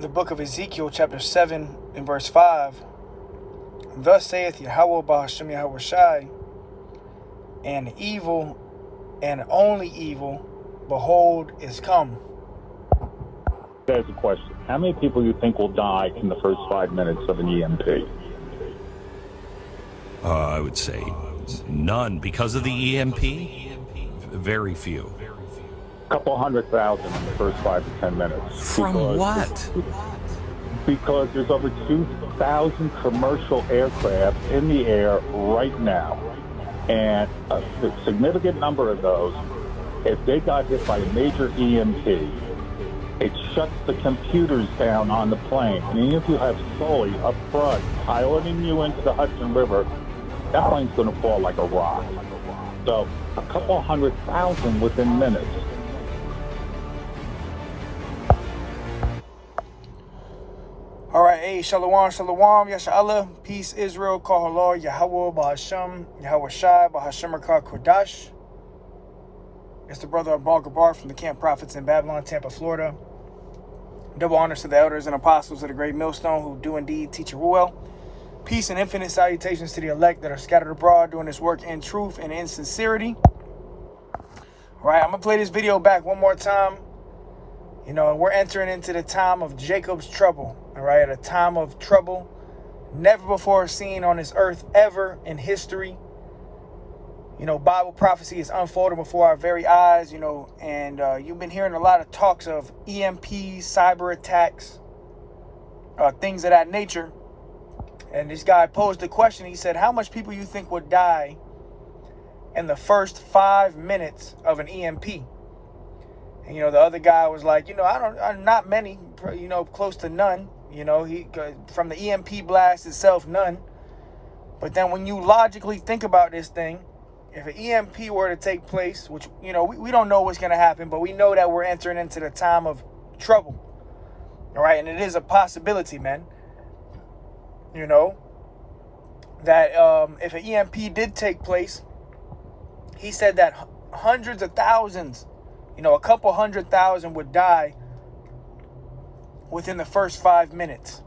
the book of Ezekiel, chapter 7, and verse 5. Thus saith Yahweh Bahashem Yahweh Shai, and evil, and only evil, behold, is come. There's a question. How many people you think will die in the first 5 minutes of an EMP? I would say none. Because of the EMP? Very few. A couple 100,000 in the first 5 to 10 minutes. From what? Because there's over 2,000 commercial aircraft in the air right now. And a significant number of those, if they got hit by a major EMP, it shuts the computers down on the plane. And even if you have Sully up front piloting you into the Hudson River, that plane's going to fall like a rock. So a couple 100,000 within minutes. All right, hey, shalom, shalom, yashallah, peace, Israel, kol halal, Yahweh, Bahashem, Yahweh Shai, Bahashem Rakah Kodash. It's the brother of Baal Gabar from the Camp Prophets in Babylon, Tampa, Florida. Double honors to the elders and apostles of the great millstone who do indeed teach Ruel. Peace and infinite salutations to the elect that are scattered abroad doing this work in truth and in sincerity. All right, I'm going to play this video back one more time. You know, we're entering into the time of Jacob's trouble. All right, a time of trouble never before seen on this earth ever in history. You know, Bible prophecy is unfolding before our very eyes, you know, and you've been hearing a lot of talks of EMPs, cyber attacks, things of that nature. And this guy posed a question. He said, how much people you think would die in the first 5 minutes of an EMP? And, you know, the other guy was like, you know, not many, you know, close to none. You know, from the EMP blast itself, none. But then when you logically think about this thing, if an EMP were to take place, which, you know, we don't know what's going to happen, but we know that we're entering into the time of trouble. All right. And it is a possibility, man. You know, that if an EMP did take place, he said that hundreds of thousands, you know, a couple 100,000 would die within the first 5 minutes.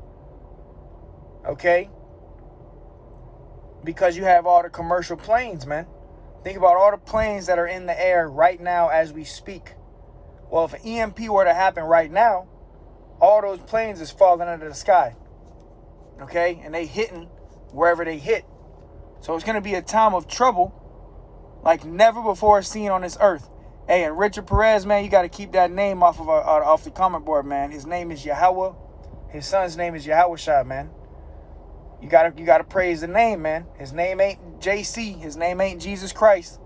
Okay? Because you have all the commercial planes, man. Think about all the planes that are in the air right now as we speak. Well, if an EMP were to happen right now, all those planes is falling out of the sky. Okay? And they hitting wherever they hit. So it's going to be a time of trouble like never before seen on this earth. Hey, and Richard Perez, man, you got to keep that name off the comment board, man. His name is Yahweh. His son's name is Yahweh Shai, man. You gotta praise the name, man. His name ain't JC. His name ain't Jesus Christ.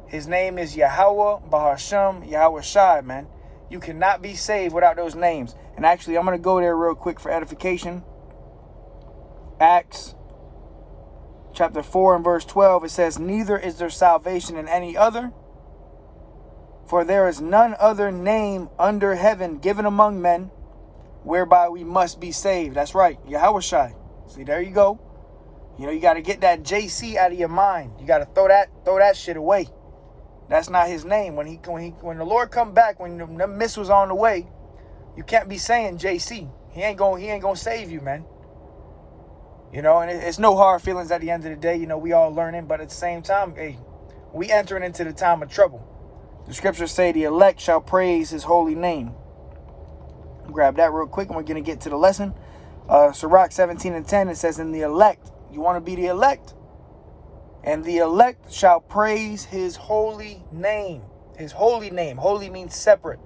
His name is Yahweh Bahashem Yahweh Shai, man. You cannot be saved without those names. And actually, I'm gonna go there real quick for edification. Acts chapter 4 and verse 12. It says, "Neither is there salvation in any other. For there is none other name under heaven given among men whereby we must be saved." That's right, Yahweh Shai. See, there you go. You know, you got to get that JC out of your mind. You got to throw that shit away. That's not his name. When the Lord come back, when the missile's on the way, you can't be saying JC. He ain't gonna save you, man. You know, and it's no hard feelings at the end of the day. You know, we all learning, but at the same time, hey, we entering into the time of trouble. The scriptures say the elect shall praise his holy name. Grab that real quick and we're going to get to the lesson. Sirach 17 and 10, it says, in the elect, you want to be the elect? And the elect shall praise his holy name. His holy name. Holy means separate.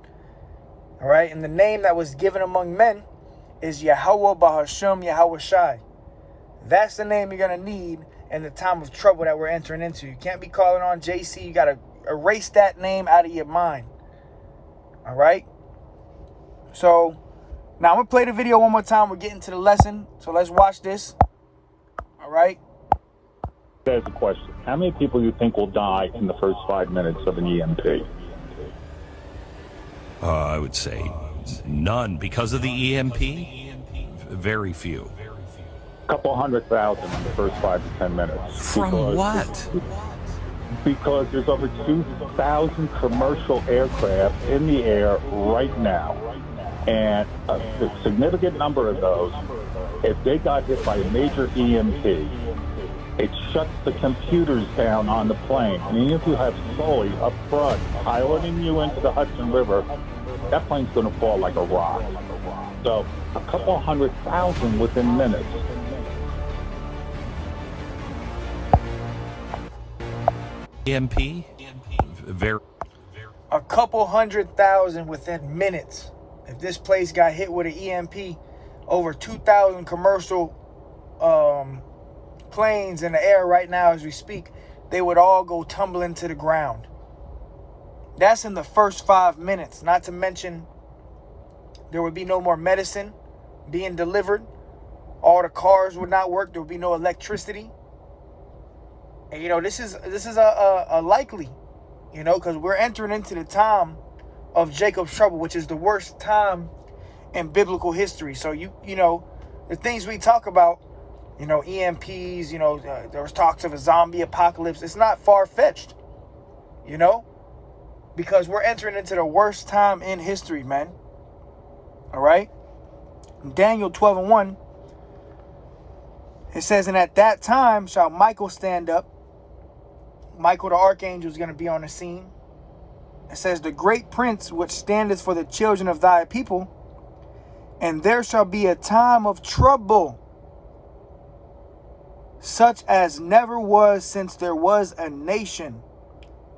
All right. And the name that was given among men is Yahweh Bahashem Yahweh Shai. That's the name you're going to need in the time of trouble that we're entering into. You can't be calling on JC. You got to erase that name out of your mind. All right. So now I'm going to play the video one more time. We're getting to the lesson. So let's watch this. All right. There's a question. How many people you think will die in the first 5 minutes of an EMP? I would say none. Because of the EMP? Very few. A couple 100,000 in the first 5 to 10 minutes. From what? Because there's over 2,000 commercial aircraft in the air right now. And a significant number of those, if they got hit by a major EMP, it shuts the computers down on the plane. And even if you have Sully up front piloting you into the Hudson River, that plane's going to fall like a rock. So a couple 100,000 within minutes. EMP, very. A couple 100,000 within minutes. If this place got hit with an EMP, over 2,000 commercial planes in the air right now as we speak, they would all go tumbling to the ground. That's in the first 5 minutes. Not to mention, there would be no more medicine being delivered. All the cars would not work. There would be no electricity. And, you know, this is a likely, you know, because we're entering into the time of Jacob's trouble, which is the worst time in biblical history. So, you know, the things we talk about, you know, EMPs, you know, there was talks of a zombie apocalypse. It's not far-fetched, you know, because we're entering into the worst time in history, man. All right? Daniel 12:1, it says, and at that time shall Michael stand up. Michael the archangel is going to be on the scene. It says, the great prince which standeth for the children of thy people, and there shall be a time of trouble, such as never was since there was a nation,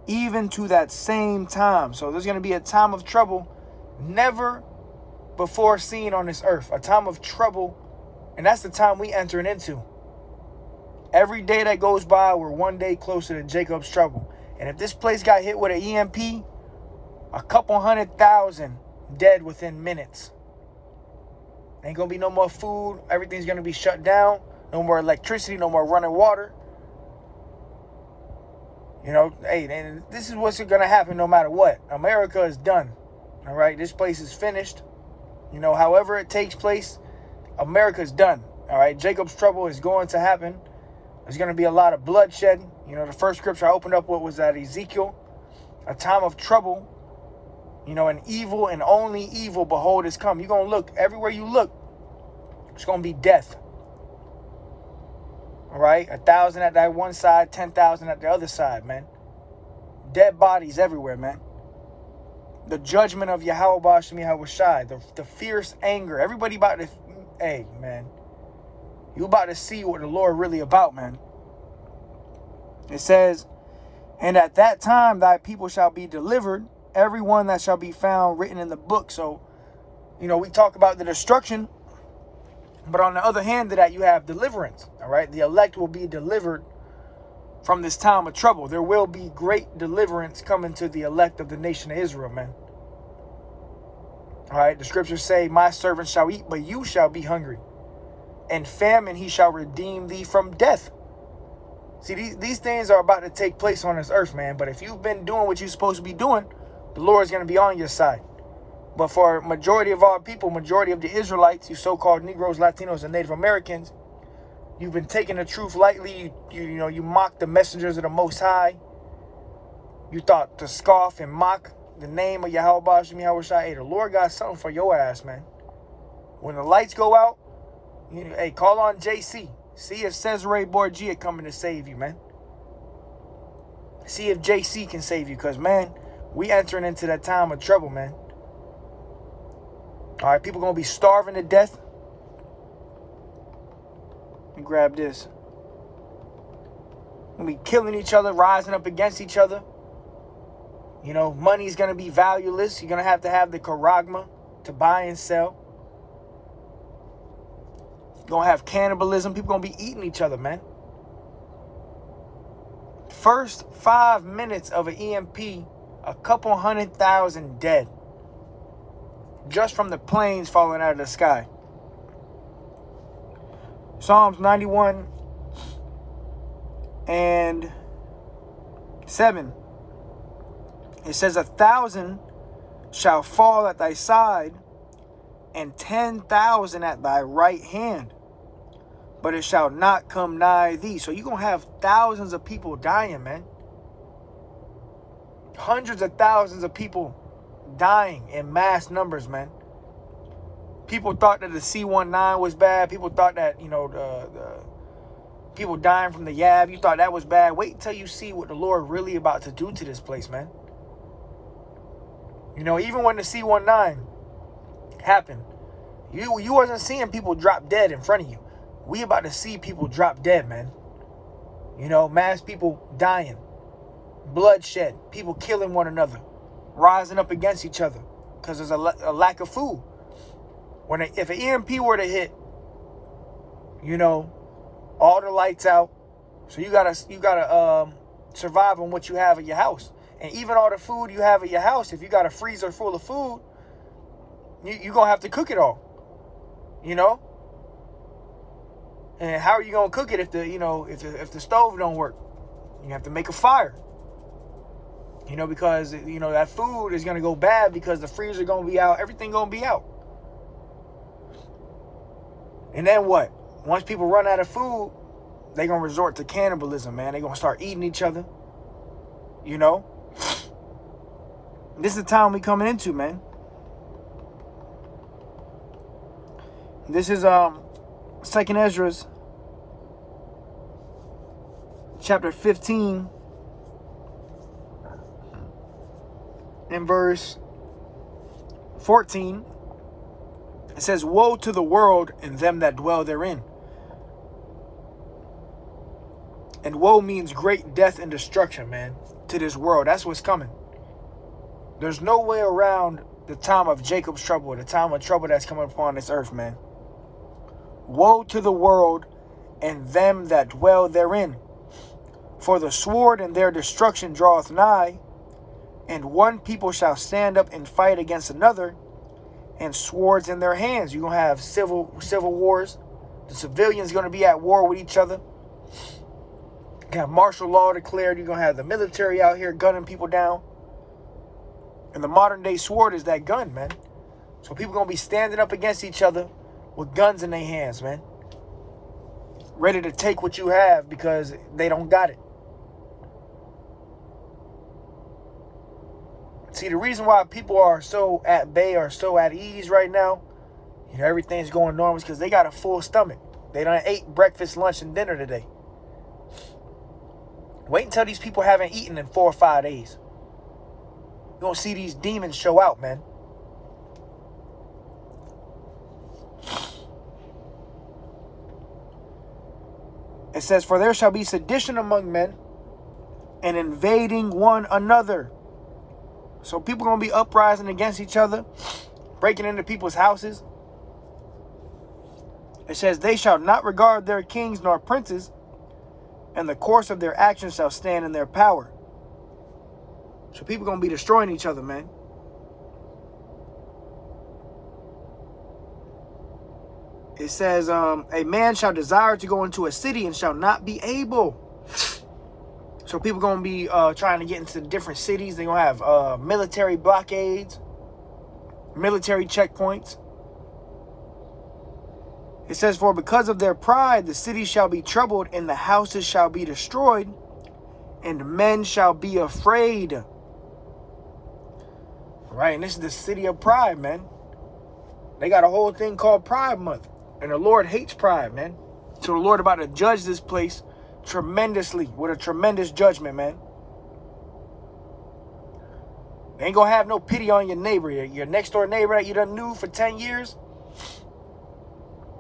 even to that same time. So there's going to be a time of trouble never before seen on this earth. A time of trouble, and that's the time we entering into. Every day that goes by, we're one day closer to Jacob's trouble. And if this place got hit with an EMP, a couple 100,000 dead within minutes. Ain't gonna be no more food. Everything's gonna be shut down. No more electricity, no more running water. You know, hey, and this is what's gonna happen no matter what. America is done. All right, this place is finished. You know, however it takes place, America's done. All right, Jacob's trouble is going to happen. There's going to be a lot of bloodshed. You know, the first scripture I opened up with was at Ezekiel. A time of trouble. You know, and evil and only evil, behold, is come. You're going to look, everywhere you look, it's going to be death. All right? 1,000 at that one side, 10,000 at the other side, man. Dead bodies everywhere, man. The judgment of Yahweh Ba'ashem Yahweh Shai. The fierce anger. Everybody about to, hey, man. You about to see what the Lord really about, man. It says, and at that time thy people shall be delivered, every one that shall be found written in the book. So, you know, we talk about the destruction, but on the other hand of that, you have deliverance. All right, the elect will be delivered from this time of trouble. There will be great deliverance coming to the elect of the nation of Israel, man. All right, the scriptures say, my servants shall eat, but you shall be hungry. And famine he shall redeem thee from death. See, these things are about to take place on this earth, man. But if you've been doing what you're supposed to be doing, the Lord is going to be on your side. But for majority of our people, majority of the Israelites, you so-called Negroes, Latinos, and Native Americans, you've been taking the truth lightly. You know, you mock the messengers of the Most High. You thought to scoff and mock the name of Yahweh Ba'ashem Yahweh Shai. Hey, the Lord got something for your ass, man. When the lights go out, you know, hey, call on JC. See if Cesare Borgia coming to save you, man. See if JC can save you, because, man, we entering into that time of trouble, man. All right, people going to be starving to death. Let me grab this. Going to be killing each other, rising up against each other. You know, money's going to be valueless. You're going to have the charagma to buy and sell. Gonna have cannibalism. People gonna be eating each other, man. First 5 minutes of an EMP, a couple 100,000 dead. Just from the planes falling out of the sky. Psalms 91 and 7. It says, 1,000 shall fall at thy side, and 10,000 at thy right hand, but it shall not come nigh thee. So you're going to have thousands of people dying, man. Hundreds of thousands of people dying in mass numbers, man. People thought that the C-19 was bad. People thought that, you know, the people dying from the Yab, you thought that was bad. Wait until you see what the Lord really about to do to this place, man. You know, even when the C-19 happened, you wasn't seeing people drop dead in front of you. We about to see people drop dead, man. You know, mass people dying, bloodshed, people killing one another, rising up against each other because there's a lack of food. If an EMP were to hit, you know, all the lights out, so you gotta survive on what you have at your house, and even all the food you have at your house. If you got a freezer full of food, you gonna have to cook it all, you know. And how are you gonna cook it if the stove don't work? You have to make a fire, you know, because you know that food is gonna go bad because the freezer gonna be out, everything gonna be out. And then what? Once people run out of food, they're going to resort to cannibalism, man. They're going to start eating each other. You know? This is the time we coming into, man. This is 2nd Ezra's chapter 15 and verse 14. It says, "Woe to the world and them that dwell therein." And woe means great death and destruction, man, to this world. That's what's coming. There's no way around the time of Jacob's trouble, the time of trouble that's coming upon this earth, man. Woe to the world and them that dwell therein. For the sword and their destruction draweth nigh, and one people shall stand up and fight against another, and swords in their hands. You're going to have civil wars. The civilians going to be at war with each other. You got martial law declared. You're going to have the military out here gunning people down. And the modern day sword is that gun, man. So people going to be standing up against each other with guns in their hands, man. Ready to take what you have because they don't got it. See, the reason why people are so at bay or so at ease right now, you know, everything's going normal, is because they got a full stomach. They done ate breakfast, lunch, and dinner today. Wait until these people haven't eaten in 4 or 5 days. You're going to see these demons show out, man. It says, "For there shall be sedition among men, and invading one another." So people going to be uprising against each other, breaking into people's houses. It says, "They shall not regard their kings nor princes, and the course of their actions shall stand in their power." So people going to be destroying each other, man. It says, "A man shall desire to go into a city and shall not be able." So people going to be trying to get into different cities. They're going to have military blockades, military checkpoints. It says, "For because of their pride, the city shall be troubled, and the houses shall be destroyed, and men shall be afraid." Right, and this is the city of pride, man. They got a whole thing called Pride Month, and the Lord hates pride, man. So the Lord about to judge this place tremendously, with a tremendous judgment, man. They ain't gonna have no pity on your neighbor, your next door neighbor that you done knew for 10 years.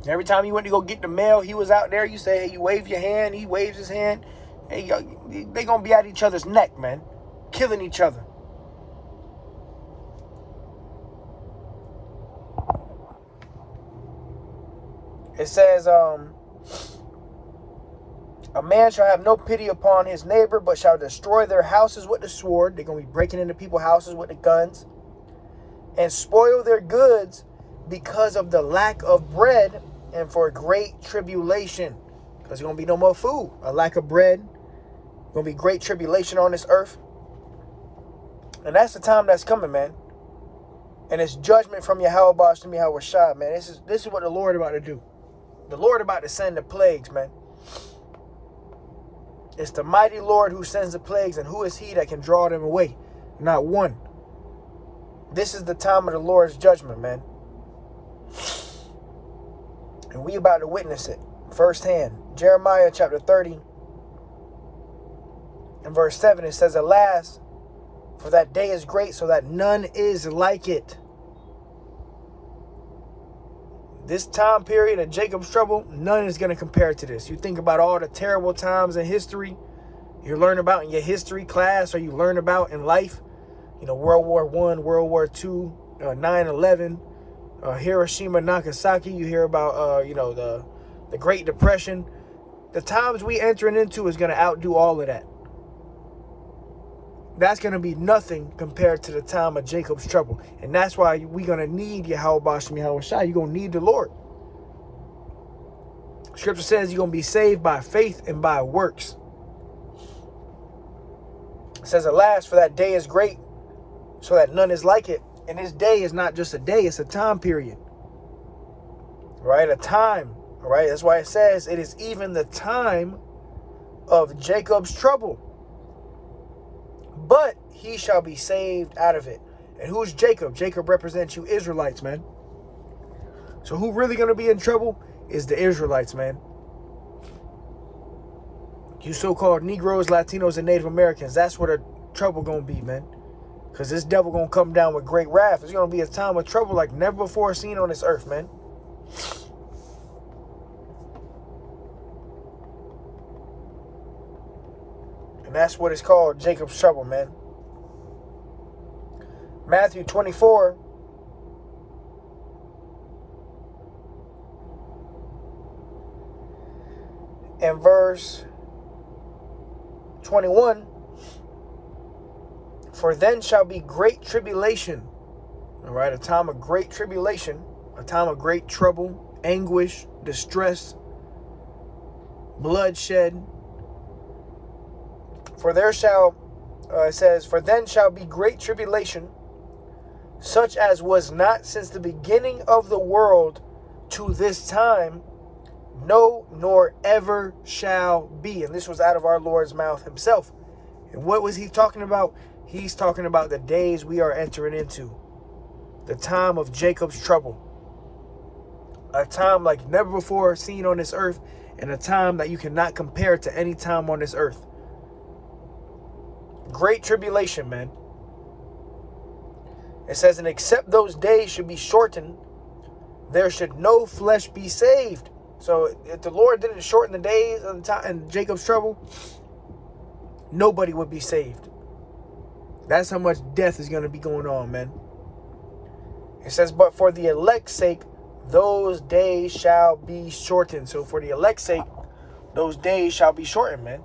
Every time you went to go get the mail, he was out there. You say, hey, you wave your hand, he waves his hand. Hey, they gonna be at each other's neck, man, killing each other. It says, "A man shall have no pity upon his neighbor, but shall destroy their houses with the sword." They're going to be breaking into people's houses with the guns. "And spoil their goods because of the lack of bread and for great tribulation." Because there's going to be no more food. A lack of bread. Going to be great tribulation on this earth. And that's the time that's coming, man. And it's judgment from Yahweh Bashim Yahweh Shah, man. This is what the Lord about to do. The Lord about to send the plagues, man. It's the mighty Lord who sends the plagues, and who is he that can draw them away? Not one. This is the time of the Lord's judgment, man. And we about to witness it firsthand. Jeremiah chapter 30 and verse 7, it says, "Alas, for that day is great, so that none is like it." This time period of Jacob's trouble, none is going to compare to this. You think about all the terrible times in history you learn about in your history class, or you learn about in life. You know, World War I, World War II, 9/11, Hiroshima, Nagasaki. You hear about, the Great Depression. The times we entering into is going to outdo all of that. That's going to be nothing compared to the time of Jacob's trouble. And that's why we're going to need Yahweh Bashem Yahweh Shai. You're going to need the Lord. Scripture says you're going to be saved by faith and by works. It says, "Alas, for that day is great, so that none is like it." And this day is not just a day, it's a time period. Right? A time. All right? That's why it says it is even the time of Jacob's trouble. But he shall be saved out of it. And who's Jacob? Jacob represents you Israelites, man. So who really going to be in trouble is the Israelites, man. You so-called Negroes, Latinos, and Native Americans, that's where the trouble going to be, man. Because this devil going to come down with great wrath. It's going to be a time of trouble like never before seen on this earth, man. And that's what it's called, Jacob's trouble, man. Matthew 24. And verse 21. "For then shall be great tribulation." All right, a time of great tribulation, a time of great trouble, anguish, distress, bloodshed. "For there shall," it says, "for then shall be great tribulation, such as was not since the beginning of the world to this time, no, nor ever shall be." And this was out of our Lord's mouth himself. And what was he talking about? He's talking about the days we are entering into. The time of Jacob's trouble. A time like never before seen on this earth, and a time that you cannot compare to any time on this earth. Great tribulation, man. It says, "And except those days should be shortened, there should no flesh be saved." So if the Lord didn't shorten the days of the time in Jacob's trouble, nobody would be saved. That's how much death is going to be going on, man. It says, "But for the elect's sake, those days shall be shortened." So for the elect's sake, those days shall be shortened, man.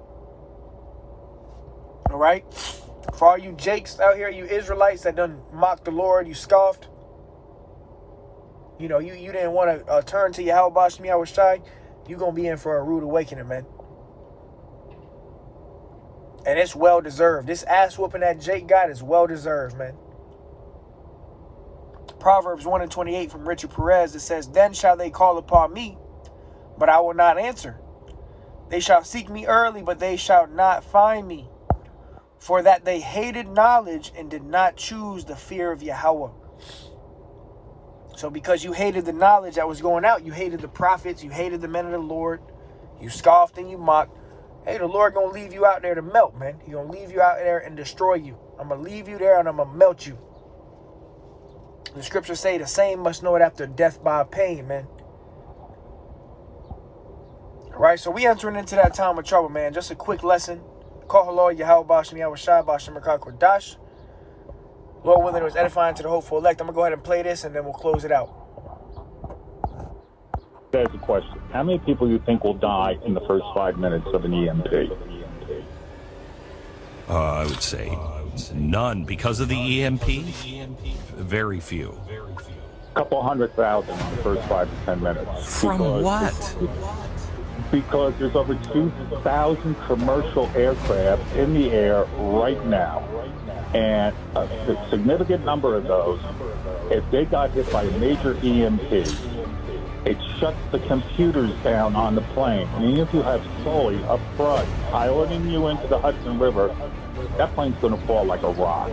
All right? For all you Jakes out here, you Israelites that done mocked the Lord, you scoffed. You know, you didn't want to turn to Yahweh Bashem Yahweh Shai. You're going to be in for a rude awakening, man. And it's well deserved. This ass whooping that Jake got is well deserved, man. Proverbs 1 and 28 from Richard Perez, it says, "Then shall they call upon me, but I will not answer. They shall seek me early, but they shall not find me. For that they hated knowledge and did not choose the fear of Yahweh." So because you hated the knowledge that was going out, you hated the prophets, you hated the men of the Lord, you scoffed and you mocked, hey, the Lord going to leave you out there to melt, man. He's going to leave you out there and destroy you. I'm going to leave you there and I'm going to melt you. The scriptures say the same must know it after death by pain, man. All right, so we entering into that time of trouble, man. Just a quick lesson. Call hello, Yahweh Bashem Yahweh Shai Bashem Merkah Kodash. Lord willing, it was edifying to the hopeful elect. I'm going to go ahead and play this and then we'll close it out. There's a question. How many people you think will die in the first 5 minutes of an EMP? I would say none. Because of the EMP, very few. A couple 100,000 in the first 5 to 10 minutes. From what? Because there's over 2,000 commercial aircraft in the air right now. And a significant number of those, if they got hit by a major EMP, it shuts the computers down on the plane. And even if you have Sully up front piloting you into the Hudson River, that plane's going to fall like a rock.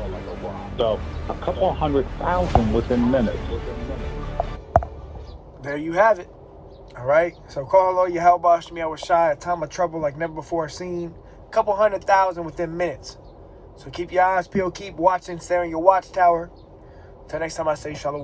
So a couple 100,000 within minutes. There you have it. All right? So call hello, Yahweh Hashem Yahweh Shai, a time of trouble like never before seen. Couple 100,000 within minutes. So keep your eyes peeled, keep watching, stay on your watchtower. Until next time I say shalom.